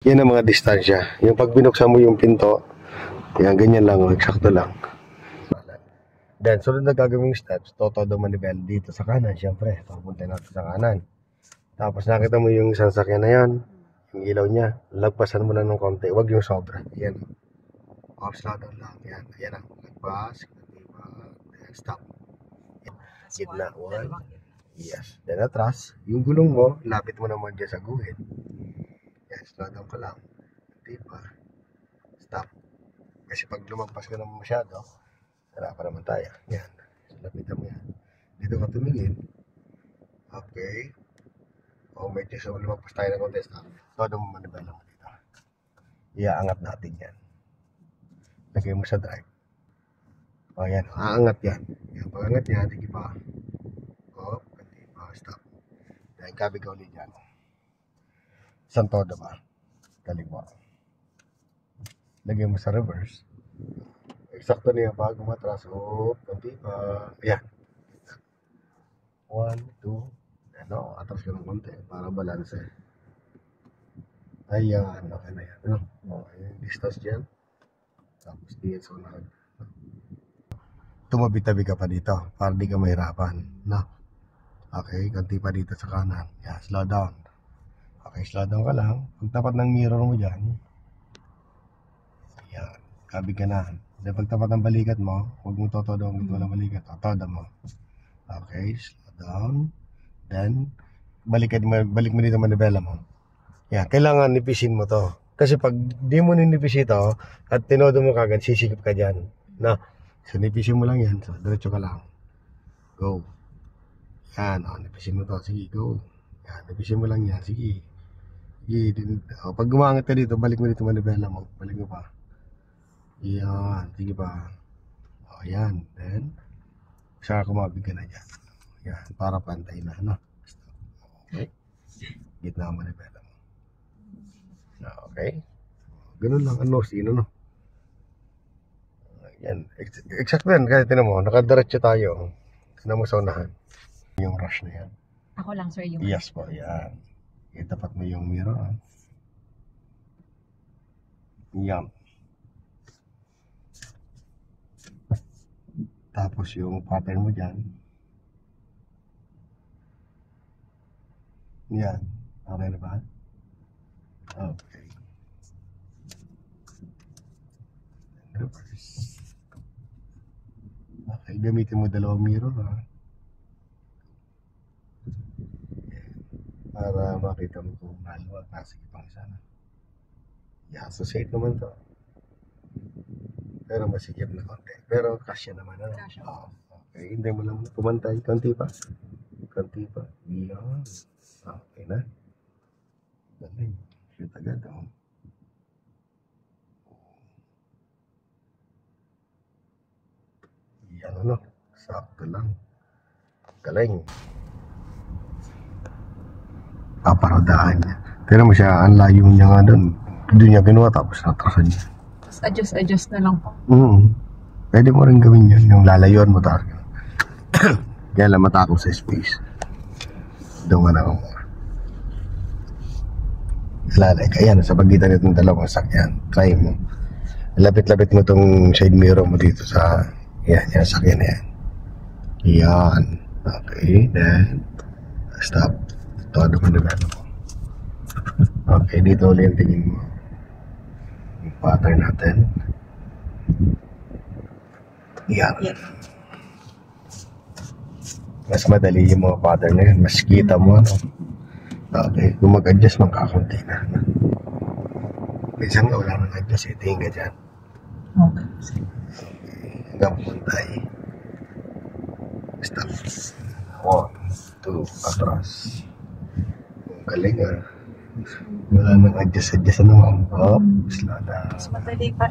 Yan ang mga distansya. Yung pag binuksan mo yung pinto, yan, ganyan lang, eksakto lang. Then, sunod na gagawing steps, todo manibel dito sa kanan, syempre. Papunta natin sa kanan. Tapos nakita mo yung isang sakyan na yan, yung ilaw niya, lagpasan mo lang ng konti, huwag yung sobra. Yan. Off slow down lang. Yan. Ayan ang lagpas. Stop. Gitna. One. Yes. Then atras. Yung gulong mo, lapit mo naman dyan sa guhit. Yan. Slow down ka lang. Diba? Stop. Kasi pag lumagpas ka naman masyado, wala pa naman tayo. Yan. Lapitan mo yan. Dito ka tumingin. Okay. O medyo sa lumagpas tayo ng konti. Stop. Todo mo manibela mo dito. Iaangat natin yan. Lagay mo sa drive. O yan, aangat yan. Yan, pag-angat yan, sige pa. O, hindi pa, stop. Yan, kabig ka ulit yan. Isang todo ba? Kaliwa. Lagay mo sa reverse. Eksakto na yan, bago matras. O, hindi pa. Yan. 1, 2. Ano, atras ka ng konti para balance eh. Ayan, okay na yan. Okay, yung distance dyan. Tapos diyan sa unahan. Tumabi-tabi ka pa dito para di ka mahirapan. No? Okay, kanti pa dito sa kanan. Yan, slow down. Okay, slow down ka lang. Pag tapat ng mirror mo dyan, yan, kabig ka na. Then pag tapat ng balikat mo, huwag mo totodo ang walang balikat. Totodo mo. Okay, slow down. Then, balik mo dito manibela mo. Yan, kailangan nipisin mo to. Kasi pag di mo ninipis ito at tinodo mo kagad, sisikip ka dyan. Na, so nipisin mo lang yan. So, diretso ka lang. Go. Yan, nipisin mo to. Sige, go. Yan, nipisin mo lang yan. Sige. Sige. Pag gumangit ka dito, balik mo dito manibela mo. Balik mo pa. Yan, sige pa. Yan. Then, saka kumabig ka na dyan. Yan, para pantay na. No? Okay. Gitna mo manibela. Okay. Ganun lang ang nose in, no? Yan. Exact yan. Kaya tinan mo, nakadiretso tayo. Tinan mo sa unahan. Yung rush na yan. Ako lang, sir, yung... Yes po, yan. Itapat mo yung mirror. Yan. Tapos yung pattern mo dyan. Yan. Okay na ba? Okay. Reverse. Okay, gamitin mo dalawang mirror para makita mo kung maluwag nasa ipang sana. Yeah, so safe naman to. Pero masikip na konti. Pero kasya naman na. Okay, hindi mo lang pumantay. Konti pa. Konti pa. Yan. Okay na. Galing. Shoot agad ako. Yan ano. Sakto lang. Galing. Paparodaan niya. Tira mo siya, ang layo niya nga doon. Doon niya ginawa tapos natrasan niya. Tapos adjust na lang po. Pwede mo rin gawin yun. Yung lalayuan mo talaga. Kaya lang matako sa space. Doon ka na ako. Lalay ka. Ayan, sa pagitan nitong dalawang sakyan. Try mo. Lapit-lapit mo itong side mirror mo dito sa... Yan, yan, sakyan na yan. Yan. Okay, then... Stop. Todo mo na mo. Okay, dito ulit yung tingin mo. Yung pattern natin. Yan. Mas madali yung mga pattern na yun. Mas kita mo, ano. Okay, kung mag-adjust, magkakunti na. Minsan nga wala nang adjust, tingin ka dyan. Okay. Hanggang puntay. Stop. 1, 2, atras. Galing Wala nang adjust naman. Slow down. Mas madali pa